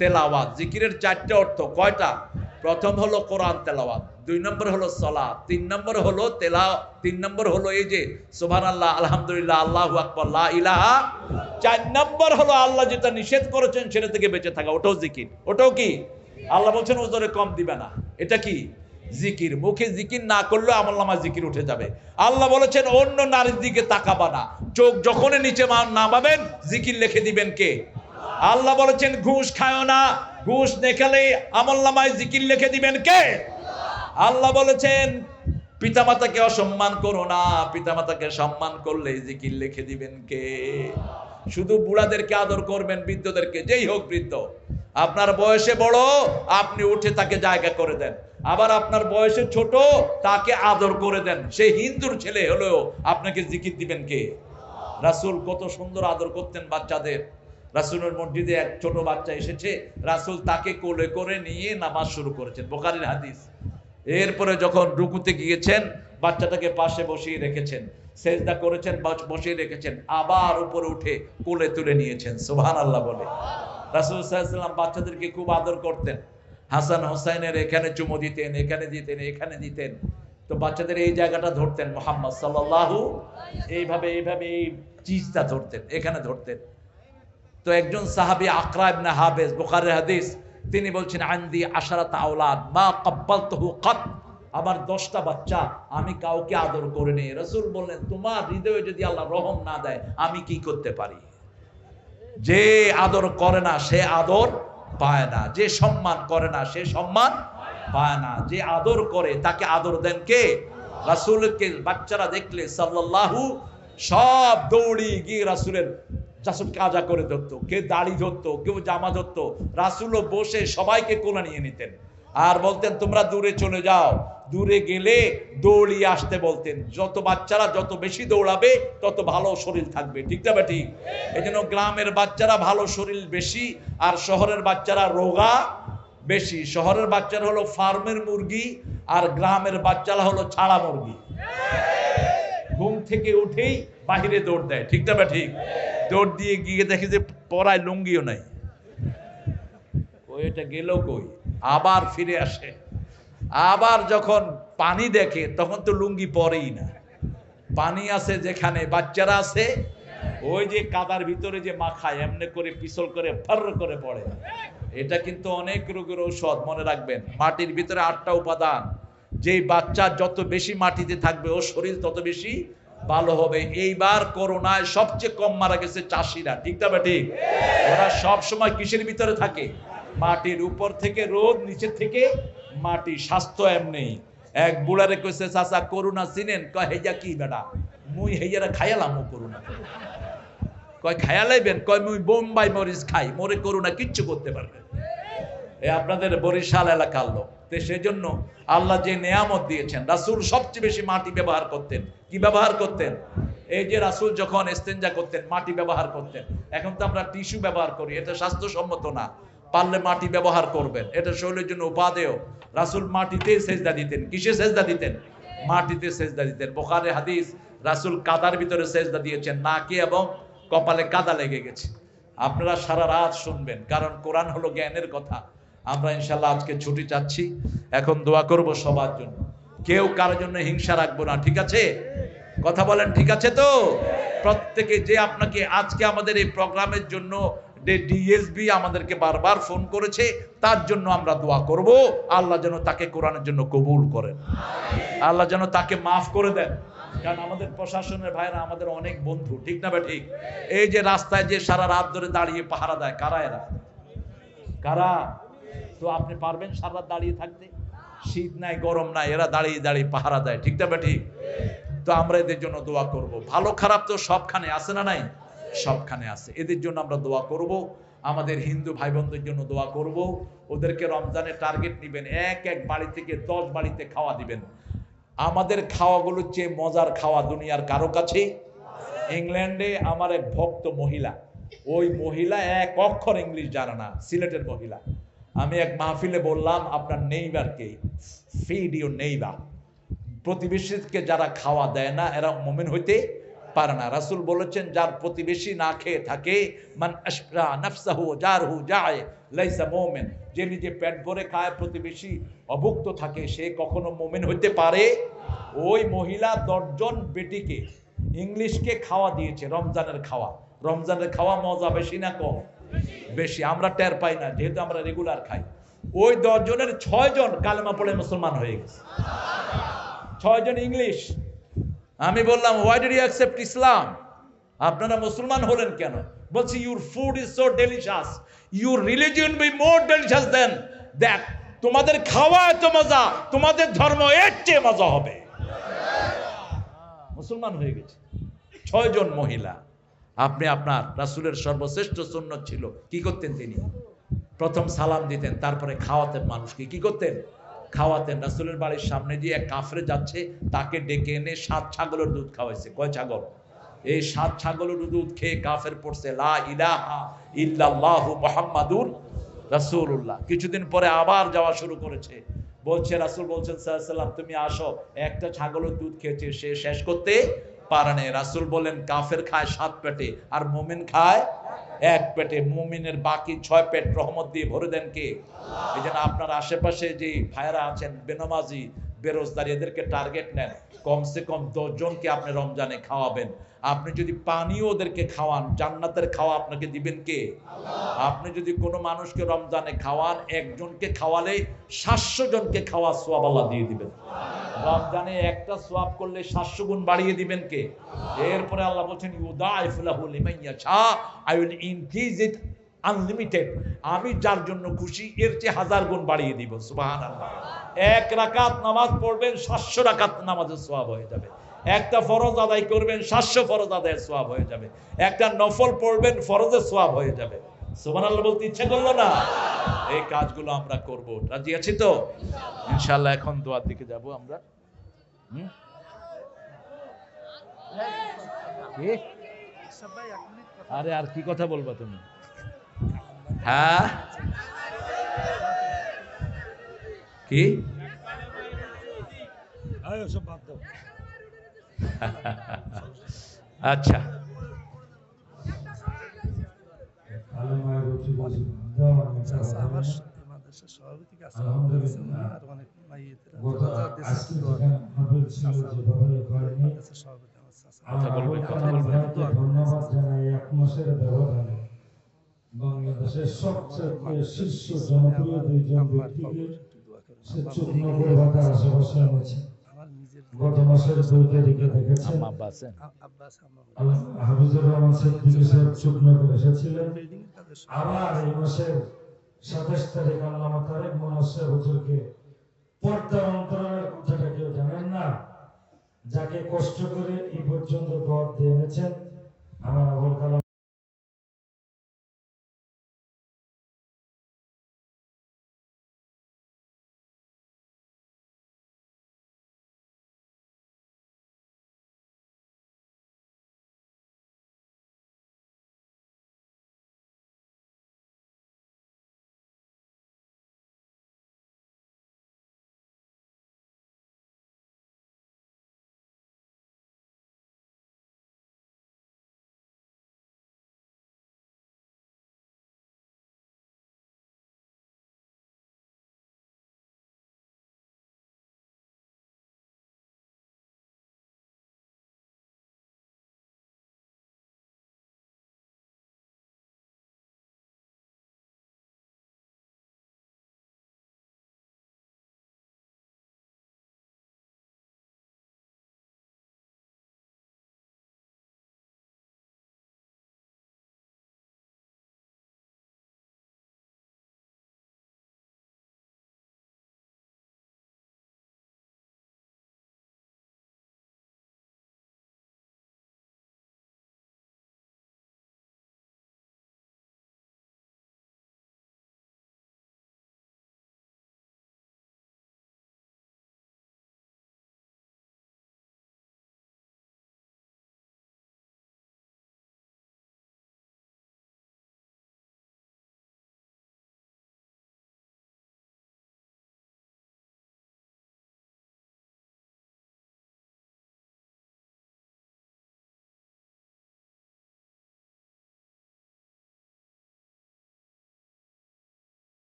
তেলাওয়াত। জিকিরের 4টা অর্থ। কয়টা? প্রথম হলো কোরআন তেলাওয়াত, 2 নম্বর হলো সালাত, 3 নম্বর হলো তিন নম্বর হলো এই যে সুবহানাল্লাহ, আলহামদুলিল্লাহ, আল্লাহু আকবার, লা ইলাহা। 4 নম্বর হলো আল্লাহ যেটা নিষেধ করেছেন সেটা থেকে বেঁচে থাকা, ওটাও জিকির। ওটাও কি? আল্লাহ বলছেন ওজরে কম দিবে না। এটা কি? জিকির। মুখে জিকির না করলে আমলনামায় জিকির উঠে যাবে। আল্লাহ বলেছেন অন্য নারীর দিকে তাকাবা না, চোখ যখনই নিচে নামাবেন জিকির লিখে দিবেন কে? আল্লাহ বলেছেন ঘুষ খায়ও না, ঘুষ না খেলে আমলনামায় জিকির লিখে দিবেন কে? আল্লাহ বলেছেন পিতামাতাকে অসম্মান করো না, পিতামাতাকে সম্মান করলে জিকির লিখে দিবেন কে? শুধু বুড়াদেরকে আদর করবেন, বৃদ্ধদেরকে, যেই হোক বৃদ্ধ। আপনার বয়সে বড়, আপনি উঠে তাকে জায়গা করে দেন। আবার আপনার বয়সে ছোট, তাকে আদর করে দেন। সে হিন্দুর ছেলে হলেও আপনাকে জিকির দিবেন কে? রাসূল কত সুন্দর আদর করতেন বাচ্চাদের। রাসূলের মসজিদে এক ছোট বাচ্চা এসেছে, রাসূল তাকে কোলে করে নিয়ে নামাজ শুরু করেছেন, বুখারীর হাদিস। এরপরে যখন রুকুতে গিয়েছেন, বাচ্চাটাকে পাশে বসিয়ে রেখেছেন, সেজদা করেছেন, বসিয়ে রেখেছেন, আবার উপরে উঠে কোলে তুলে নিয়েছেন। সুবহানাল্লাহ বলে। রাসূল সাল্লাল্লাহু আলাইহি ওয়াসাল্লাম বাচ্চাদেরকে খুব আদর করতেন। হাসান হোসাইনের এখানে চুমু দিতেন, এখানে দিতেন, এখানে দিতেন। তো বাচ্চাদের এই জায়গাটা ধরতেন, মুহাম্মদ সাল্লাল্লাহু এইভাবে এইভাবে এই চিজটা ধরতেন, এখানে ধরতেন। তো একজন সাহাবী আকরা ইবনে হাবেস, বুখারীর হাদিস, তিনি বলছেন আনদি আশারাত আওলাদ মা কাব্বালতুহু কাত, আমার 10টা বাচ্চা আমি কাউকে আদর করিনি। রাসূল বললেন তোমার হৃদয়ে যদি আল্লাহ রহম না দেয় আমি কি করতে পারি? যে আদর করে না সে আদর পায় না, যে সম্মান করে না সে সম্মান পায় না, যে আদর করে তাকে আদর দেন কে? রাসূলকে বাচ্চারা দেখলে সাল্লাল্লাহু সব দৌড়ি গিয়ে রাসূলের কাজা করে ধরতো, কে দাড়ি ধরতো, কেউ জামা ধরতো। রাসূলও বসে সবাইকে কোলে নিয়ে নিতেন আর বলতেন তোমরা দূরে চলে যাও। দূরে গেলে দৌড়িয়ে আসতে বলতেন। যত বাচ্চারা যত বেশি দৌড়াবে তত ভালো শরীর থাকবে, ঠিক না ঠিক? এই জন্য গ্রামের বাচ্চারা ভালো শরীর বেশি আর শহরের বাচ্চারা রোগা বেশি। শহরের বাচ্চারা হলো ফার্মের মুরগি আর গ্রামের বাচ্চারা হলো ছাড়া মুরগি। ঘুম থেকে উঠেই বাহিরে দৌড় দেয়, ঠিক না ঠিক? দৌড় দিয়ে গিয়ে দেখে যে পরায় লুঙ্গিও নাই, ওইটা গেল কই, আবার ফিরে আসে। আবার যখন পানি দেখে তখন তো লুঙ্গি পরেই না। পানি আছে যেখানে বাচ্চারা আছে, ওই যে কাদার ভিতরে যে মাখায় এমনি করে পিছল করে ফার করে পড়ে। এটা কিন্তু অনেক রোগের ঔষধ, মনে রাখবেন। মাটির ভিতরে 8টা উপাদান, যেই বাচ্চা যত বেশি মাটিতে থাকবে ওর শরীর তত বেশি ভালো হবে। এইবার করোনায় সবচেয়ে কম মারা গেছে চাষিরা, ঠিক না ঠিক? ওরা সব সময় কিসের ভিতরে থাকে? মাটির উপর থেকে রোদ, নিচে থেকে মাটি। স্বাস্থ্য এমনি। এক বুড়ারে কইছে চাচা করোনা চিনেন? কয় হেইয়া কি বেটা, মুই হেইয়ারা খাইয়ালাম ও করোনা। কয় খায়ালাইবেন? কয় মুই বোম্বাই মরিচ খাই, মোরে করোনা কিচ্ছু করতে পারবে। এ আপনাদের বরিশাল এলাকার লোক। তো সেজন্য আল্লাহ যে নেয়ামত দিয়েছেন, রাসূল সবচেয়ে বেশি মাটি ব্যবহার করতেন। কি ব্যবহার করতেন? এই যে রাসূল যখন ইস্তেঞ্জা করতেন মাটি ব্যবহার করতেন। এখন তো আমরা টিস্যু ব্যবহার করি, এটা স্বাস্থ্যসম্মত না। পারলে মাটি ব্যবহার করবেন, এটা শরীরের জন্য উপাদেয়। রাসূল মাটিতে সেজদা দিতেন। কিসে সেজদা দিতেন? মাটিতে সেজদা দিতেন। বুখারী হাদিস, রাসূল কাদার ভিতরে সেজদা দিয়েছেন, নাকে এবং কপালে কাদা লেগে গেছে। আপনারা সারা রাত শুনবেন, কারণ কোরআন হলো জ্ঞানের কথা। আমরা ইনশাল্লাহ আজকে ছুটি চাচ্ছি, এখন দোয়া করব সবার জন্য। কেউ কারোর জন্য হিংসা রাখবো না, ঠিক আছে? কথা বলেন, ঠিক আছে তো? প্রত্যেকে যে আপনাকে আজকে আমাদের এই প্রোগ্রামের জন্য ডিএসবি আমাদেরকে বারবার ফোন করেছে, তার জন্য আমরা দোয়া করব। আল্লাহ যেন তাকে কোরআনের জন্য কবুল করেন, আল্লাহ যেন তাকে মাফ করে দেন। কারণ আমাদের প্রশাসনের ভাইরা আমাদের অনেক বন্ধু, ঠিক না বা ঠিক? এই যে রাস্তায় যে সারা রাত ধরে দাঁড়িয়ে পাহারা দেয়, কারা এরা? কারা? তো আপনি পারবেন সারা রাত দাঁড়িয়ে থাকতে? শীত নাই গরম নাই, এরা দাঁড়িয়ে দাঁড়িয়ে পাহারা দেয়, ঠিক না বা ঠিক? তো আমরা এদের জন্য দোয়া করব। ভালো খারাপ তো সবখানে আছে না নাই? সবখানে আছে। এদের জন্য আমরা দোয়া করব। আমাদের হিন্দু ভাই বোনদের জন্য দোয়া করব। ওদেরকে রমজানের টার্গেট নিবেন, এক এক বাড়ি থেকে 10 বাড়িতে খাওয়া দিবেন। আমাদের খাওয়াগুলোর চেয়ে মজার খাওয়া দুনিয়ার কারো কাছে। ইংল্যান্ডে আমার এক ভক্ত মহিলা, ওই মহিলা এক অক্ষর ইংলিশ জানে না, সিলেটের মহিলা। আমি এক মাহফিলে বললাম আপনার নেইবারকে ফিড ইউর নেইবার, প্রতিবেশীকে যারা খাওয়া দেয় না এরা মুমিন হইতে পারে না। রাসূল বলেছেন যার প্রতিবেশী না খেয়ে থাকে, মান আশরা নাফসাহু জারহু যায় লাইসা মুমিন, যে নিজে পেট ভরে খায় প্রতিবেশী অভুক্ত থাকে সে কখনো মুমিন হইতে পারে। ওই মহিলা 10 জন বেটিকে ইংলিশকে খাওয়া দিয়েছে, রমজানের খাওয়া। রমজানের খাওয়া মজা বেশি না কম? বেশি। আমরা টের পাই না যেহেতু আমরা রেগুলার খাই। ওই 10 জনের 6 জন কালেমা পড়ে মুসলমান হয়ে গেছে, 6 জন ইংলিশ। আমি বললাম why did you accept Islam? আপনারা মুসলমান হলেন কেন? বলছি your food is so delicious, your religion be more delicious than that. তোমাদের খাওয়া এত মজা, তোমাদের ধর্ম এর চেয়ে মজা হবে। মুসলমান হয়ে গেছে 6 জন মহিলা। আপনি আপনার রাসূলের সর্বশ্রেষ্ঠ সুন্নাত ছিল কি করতেন? তিনি প্রথম সালাম দিতেন, তারপরে খাওয়াতেন মানুষকে। কি করতেন? খাওয়াতেন। রাসূলের বাড়ির সামনে দিয়ে এক কাফরে যাচ্ছে, তাকে ডেকে এনে 7 ছাগলের দুধ খাওয়াইছে। কয় ছাগল? এই 7 ছাগলের দুধ খেয়ে কাফের পড়ছে লা ইলাহা ইল্লাল্লাহু মুহাম্মাদুর রাসূলুল্লাহ। কিছুদিন পরে আবার যাওয়া শুরু করেছে। বলছে রাসূল বলছেন সাল্লাল্লাহু আলাইহি ওয়াসাল্লাম তুমি আসো, একটা ছাগলের দুধ খেয়েছে, সে শেষ করতে পারে না। রাসূল বলেন কাফের খায় 7 পেটে আর মুমিন খায় 1 পেটে। মুমিনের বাকি 6 পেট রহমত দিয়ে ভরে দেন কে? এই জন্য আপনার আশেপাশে যে ভাইরা আছেন বেনামাজি, বেরোজগার এদেরকে টার্গেট নেন, কমসে কম 10 জনকে আপনি রমজানে খাওয়াবেন। আপনি যদি পানিও ওদেরকে খাওয়ান, জান্নাতের খাওয়া আপনাকে দিবেন কে? আপনি যদি কোনো মানুষকে রমজানে খাওয়ান, একজনকে খাওয়ালে 700 জনকে খাওয়া সওয়াব আল্লাহ দিয়ে দিবেন। রমজানে একটা সওয়াব করলে 700 গুণ বাড়িয়ে দিবেন কে? এরপরে আল্লাহ বলছেন ইউদাইফু লাহু লিমান ইয়াশা, I will increase it unlimited. আমি যার জন্য খুশি এর চেয়ে 1000 গুণ বাড়িয়ে দিব। সুবহানাল্লাহ। এক রাকাত নামাজ পড়বেন, 700 রাকাত নামাজের সওয়াব হয়ে যাবে। একটা ফরজ আদায় করবেন, 700 ফরজ আদায়ের সওয়াব হয়ে যাবে। একটা নফল পড়বেন, ফরজের সওয়াব হয়ে যাবে। সুবহানাল্লাহ বলতে ইচ্ছে করলো না? এই কাজগুলো আমরা করব। রাজি আছি তো? ইনশাআল্লাহ এখন দোয়ার দিকে যাব আমরা। কি? আরে আর কি কথা বলবা তুমি? হ্যাঁ কি? আচ্ছা ধন্যবাদ জানাই। 1 মাসের ব্যবধানে বাংলাদেশের সবচেয়ে শীর্ষ জনপ্রিয় 2 জন ব্যক্তিকে সে চুকনগর বাতার আশেপাশে এনেছে। গত মাসের 2 তারিখে দেখেছেন হাফিজুর রহমান সিদ্দিকী সাহেব চুকনগর এসেছিলেন। আবার এই মাসের 27 তারিখ আল্লামা তারেক মুনাসসির হুজুরকে পর্দার অন্তরালের কথাটা কেউ জানেন না, যাকে কষ্ট করে এই পর্যন্ত দোয়া দিয়ে এনেছেন আমার আবুল কালাম